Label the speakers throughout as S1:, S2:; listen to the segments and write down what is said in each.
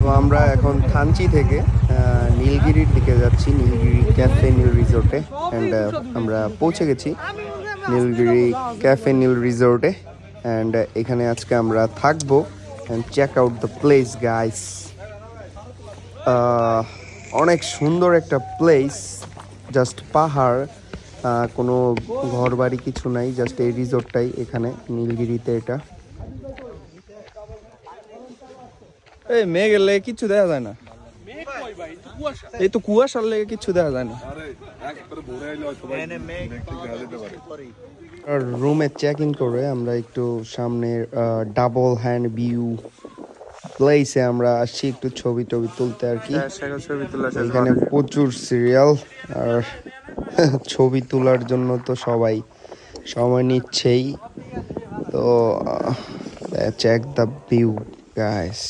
S1: তো আমরা এখন থানচি থেকে নীলগিরির দিকে যাচ্ছি, নীলগিরি ক্যাফে নীল রিসোর্টে। অ্যান্ড আমরা পৌঁছে গেছি নীলগিরি ক্যাফে নীল রিসোর্টে। অ্যান্ড এখানে আজকে আমরা থাকবো। And check out the place guys. অনেক সুন্দর একটা প্লেস, জাস্ট পাহাড়, কোনো ঘর বাড়ি কিছু নাই, জাস্ট এই রিসোর্টটাই এখানে নীলগিরিতে। এটা এই মেঘ এলে কিচ্ছু দেখা যায় না, এই তো কুয়াশার লেগে কিচ্ছু দেখা যায় না। রুমে চেক ইন করে আমরা একটু সামনের ডাবল হ্যান্ড ভিউ প্লেসে আমরা আসছি একটু ছবি টবি তুলতে আর কি। এখানে প্রচুর সিরিয়াল, আর ছবি তোলার জন্য তো সবাই সময় নিচ্ছেই। তো চেক দ্য ভিউ গাইস।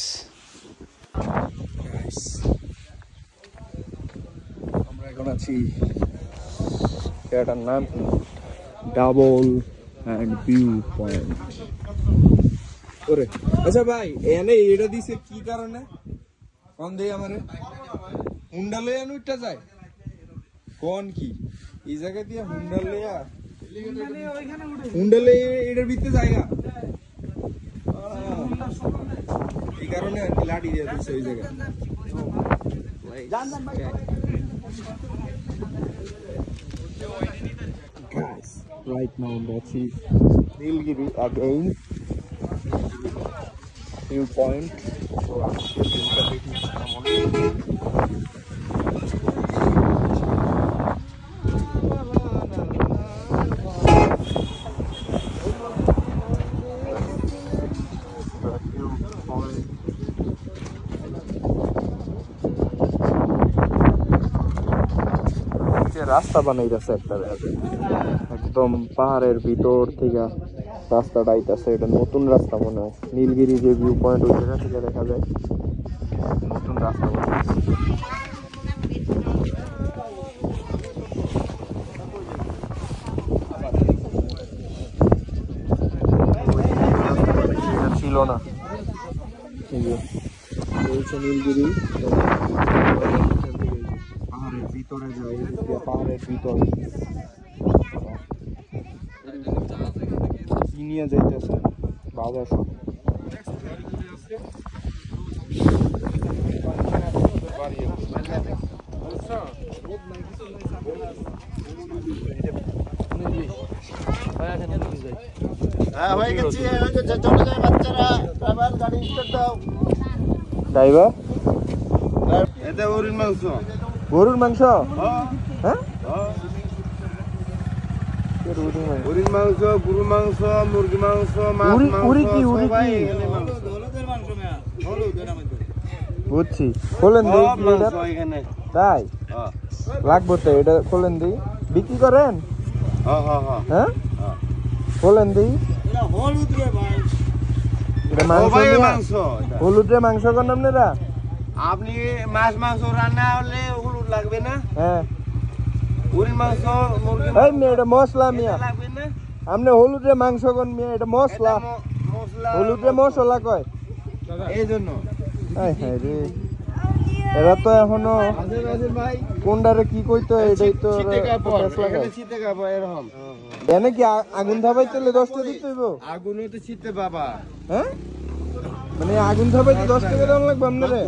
S1: আমরা এখন আছি, এটার নাম ডাবল হ্যান্ড ভিউ পয়েন্ট। ওরে আচ্ছা ভাই, এনে এটা দিছে কি কারণে? কোন দেই আমারে হুন্ডা লইয়া নুইটা যায় কোন কি এই জায়গা দিয়ে হুন্ডা লইয়া এটার ভিতরে জায়গা, এই কারণে আর কি লাঠি দিয়ে দিছে ওই জায়গায়। Guys, right now that is Nilgiri again, viewpoint. So I'm রাস্তা বানাইতেছে একটা, একদম পাহাড়ের ভিতর থেকে রাস্তাটা আইতাছে। এটা নতুন রাস্তা মনে হয়, নীলগিরি যে ভিউ পয়েন্ট ওই জায়গা থেকে দেখা যায়, নতুন রাস্তা ছিল না। নীলগিরি পাহাড়ের ভিতরে যায়, পাহাড়ের ভিতরে কি নিয়ে যাইতেছে বাজার সব। ড্রাইভার এটা গরুর মাংস, গরুর মাংস, হ্যাঁ গরুর মাংস, গরুর মাংস, মুরগি মাংস, মাছ বুঝছি। খোলেন দিই, তাই লাগবো তো, এটা খোলেন দিই। বিক্রি করেন? হ্যাঁ খোলেন দিই। হলুদ রে মাংস করেন আপনারা? আপনি মাছ মাংস রান্না হলে হলুদ লাগবে না? হ্যাঁ মশলা মিয়া, আপনি হলুদ রে মাংস কোন মিয়া? এটা মশলা, হলুদ রে মশলা কয় এই জন্য। এরা তো এখনো কোনটারে কি কইতো এটাই তো এনে কি আগুন ধাবাইতে 10টা দিতে হইব? আগুন হইতে শীতে বাবা, হ্যাঁ মানে আগুন ধাবাইতে 10 টাকা দাম লাগবে আপনারে?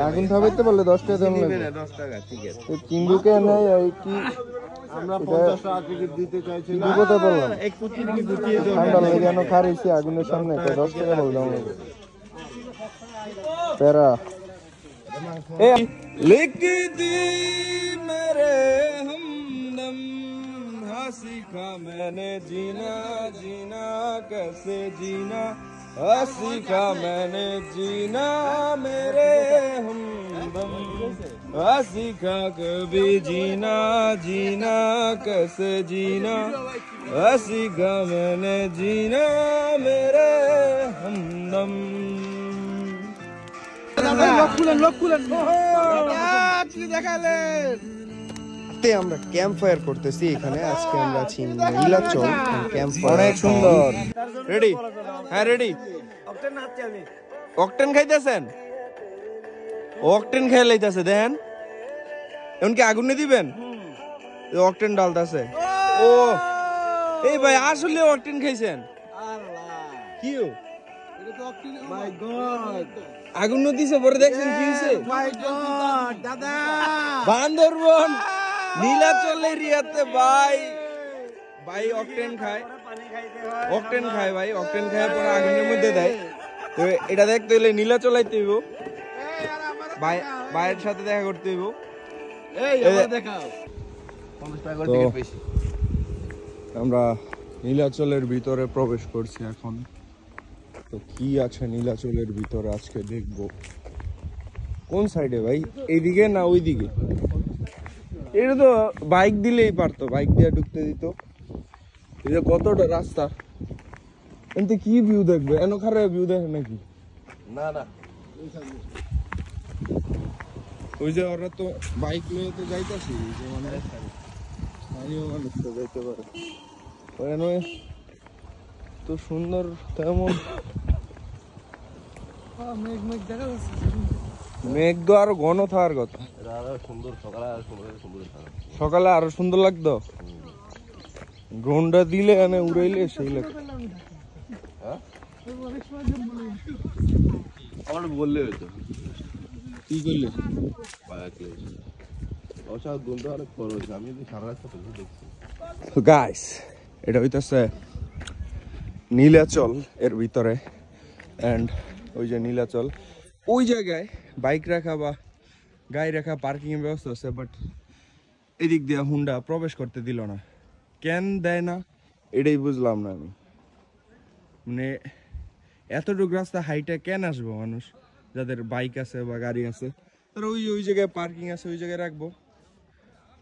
S1: আগুন থাবাইতে বললে 10 টাকা দাম লাগবে। 10 টাকা ঠিক আছে। চিংড়িকে নাই এই কি আমরা 50 টাকা টিকিট দিতে চাইছি না, কথা বললাম এক কোটি কি গুটিয়ে দাও। ঠান্ডা লাগে না খাইছি আগুনের সামনে, তো 10 টাকা বললাম তেরা। এ লিখ দি মেরে हमदम सीखा मैंने जीना जीना कैसे जीना, सीखा मैंने जीना मेरे हमदम, सीखा कभी जीना जीना कैसे जीना, सीखा मैंने जीना मेरे हमदम। আমরা ক্যাম্প ফায়ার করতেছি এখানে। আজকে আমরা আছি নীলাচল ক্যাম্প ফায়ার, অনেক সুন্দর। রেডি? হ্যাঁ রেডি। অকটেন খাইতেছেন? অকটেন খেয়ে লাইতেছে দেখেন। এমনকি আগুন দিবেন? অকটেন ডালতেছে। ও এই ভাই আসলে অকটেন খাইছেন? কি মাই গড, আগুন দিছে পরে দেখছেন কি হইছে? মাই গড দাদা, বান্দরবন নীলাচলে রিয়াতে ভাই ভাই অকটেন খায়, অকটেন খায় ভাই, অকটেন খায় পরে আগুনের মধ্যে দেয়। তো এটা দেখতে হইলে নীলাচল আইতে হইব, ভাইয়ের সাথে দেখা করতে হইব। আমরা নীলাচলের ভিতরে প্রবেশ করছি এখন। তো কি আছে নীলাচলের ভিতরে আজকে দেখবো। কোন সাইডে ভাই, এইদিকে না ওইদিকে? এটা তো বাইক দিলেই পারতো, বাইক দিয়ে ঢুকতে দিত। এটা কতটা রাস্তা, এতে কি ভিউ দেখবে? এন খারাপ ভিউ দেখে নাকি? না না, ওই যে ওরা তো বাইক নিয়ে তো যাইতাছি, মানে স্থানীয় মানুষ তো যাইতে পারে। ওখানে তো সুন্দর তেমন মেঘ তো আরো ঘন থাকার কথা। সকালে আরো সুন্দর লাগতো, ড্রোনটা দিলে এনে উড়াইলে সেই লাগতো। বললে হয়তো কি করলে গাইস, এটা হইতেছে নীলাচল এর ভিতরে। এন্ড ওই যে নীলাচল, ওই জায়গায় বাইক রাখা বা গাড়ি রাখা পার্কিং এর ব্যবস্থা আছে, বাট এদিক দিয়ে হুন্ডা প্রবেশ করতে দিল না। কেন দেয় না এটাই বুঝলাম না আমি। মানে এতটুকু রাস্তা হাইটে কেন আসবো মানুষ যাদের বাইক আছে বা গাড়ি আছে, তারা ওই জায়গায় পার্কিং আছে ওই জায়গায় রাখবো।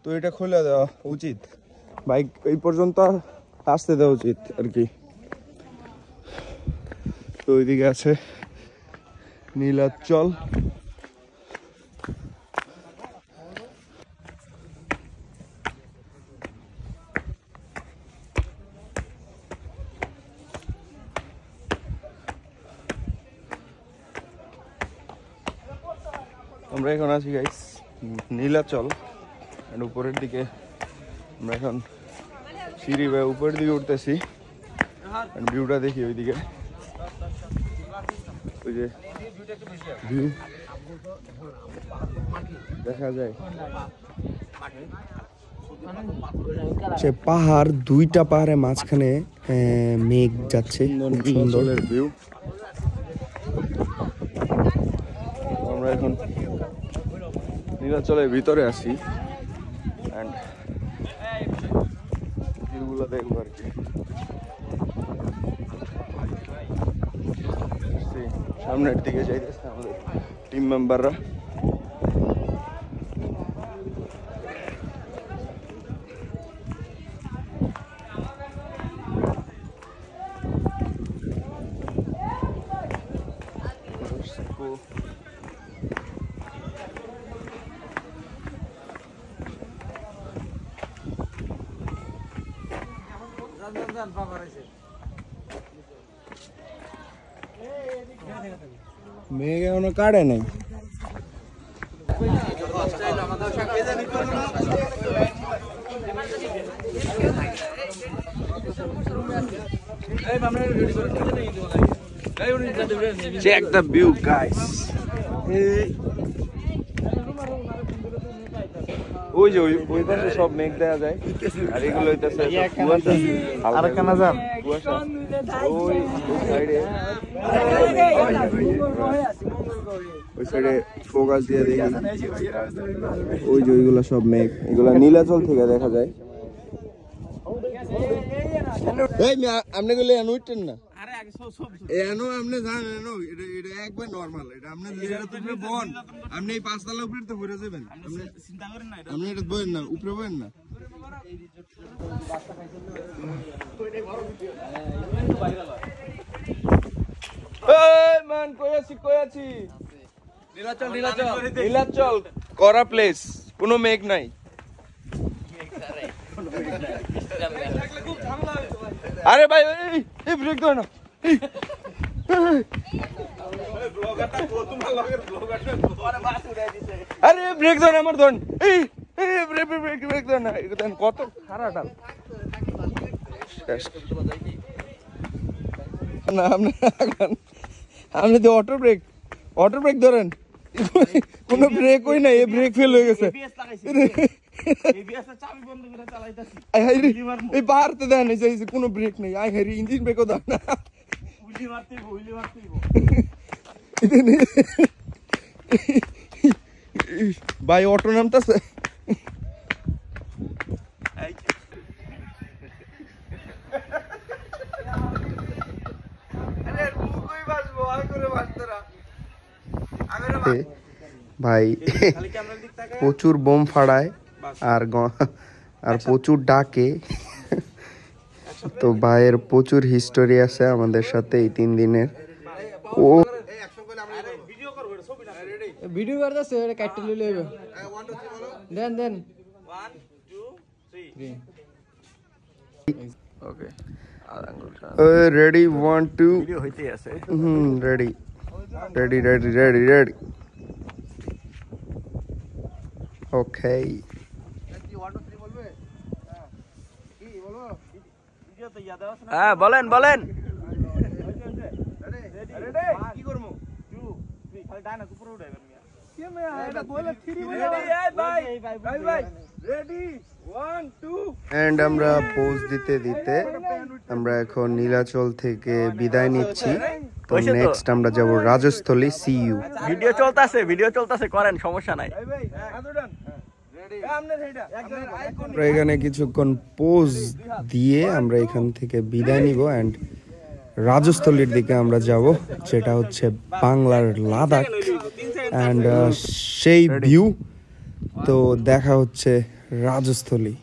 S1: তো এটা খুলে দেওয়া উচিত, বাইক এই পর্যন্ত আসতে দেওয়া উচিত আর কি। তো ওইদিকে আছে নীলাচল। আমরা এখন আছি গাইস নীলাচল, উপরের দিকে আমরা এখন সিঁড়ি বা উপরের দিকে উঠতেছি। ভিউটা দেখি ওইদিকে, ওই যে ভিউ দেখা যায় সে পাহাড়, দুইটা পাহাড়ের মাঝখানে মেঘ যাচ্ছে, সুন্দর ভিউ। আমরা এখন নীলাচলের ভিতরে আছি, ভিউগুলো দেখবো আর কি। সামনের দিকে যাইতেছে আমাদের টিম মেম্বাররা। মেঘ এখনো কাটে নাই। Check the view, guys. ওই যে ওই পাশে সব মেঘ দেখা যায়, আর এগুলো হইতাছে আর কানা যান কুয়াশা। ওই সাইডে ফোকাস দিয়ে দেখি, ওই যে ওইগুলো সব মেঘ, এগুলা নীলাচল থেকে দেখা যায়। আপনি গেলে এনো উঠতেন না, এনো আপনি জানেন, এনো এটা একবার নরমাল। এটা আপনি বন, আপনি এই 5 তলা উপরে তো ঘুরে যাবেন, চিন্তা করেন না, আপনি এটা বলেন না, উপরে বলেন না। মান কই আছি নীলাচল করা প্লেস, কোনো মেঘ নাই। আরে ভাই এই ব্রেক দাও না, আরে ব্রেক ধর আমার ধন এই ব্রেক ধর না কত খারাপ না আপনি তো অটো ব্রেক ধরেন কোনো ব্রেক হই না এই ব্রেক ফেল হয়ে গেছে এই বাড়তে দেন কোনো ব্রেক নেই আই হারি ইঞ্জিন ব্রেকও দেন না ভাই অটো নামতেছে ভাই প্রচুর বোম ফাড়ায় আর প্রচুর ডাকে তো ভাইয়ের প্রচুর হিস্টোরি আছে আমাদের সাথে এই 3 দিনের ও ভিডিও করতেছে এটা কাটতে লইবে দেন 1 2 3 ওকে ready 1 2 ভিডিও হইতে আছে ready okay হ্যাঁ বলেন কি করব 2 3 খালি ডানা উপরে উঠাইবেন মিয়া কে মিয়া এটা বলে 3 বলে ভাই রেডি 1 2 এন্ড আমরা পোজ দিতে আমরা এখন নীলাচল থেকে বিদায় নিচ্ছি তো নেক্সট আমরা যাব রাজস্থলী সি ইউ ভিডিও চলতেছে করেন সমস্যা নাই আমরা এখানে কিছুক্ষণ পোজ দিয়ে আমরা এখান থেকে বিদায় নিব এন্ড রাজস্থলীর দিকে আমরা যাব যেটা হচ্ছে বাংলার লাদাখ এন্ড সেই ভিউ তো দেখা হচ্ছে রাজস্থলী।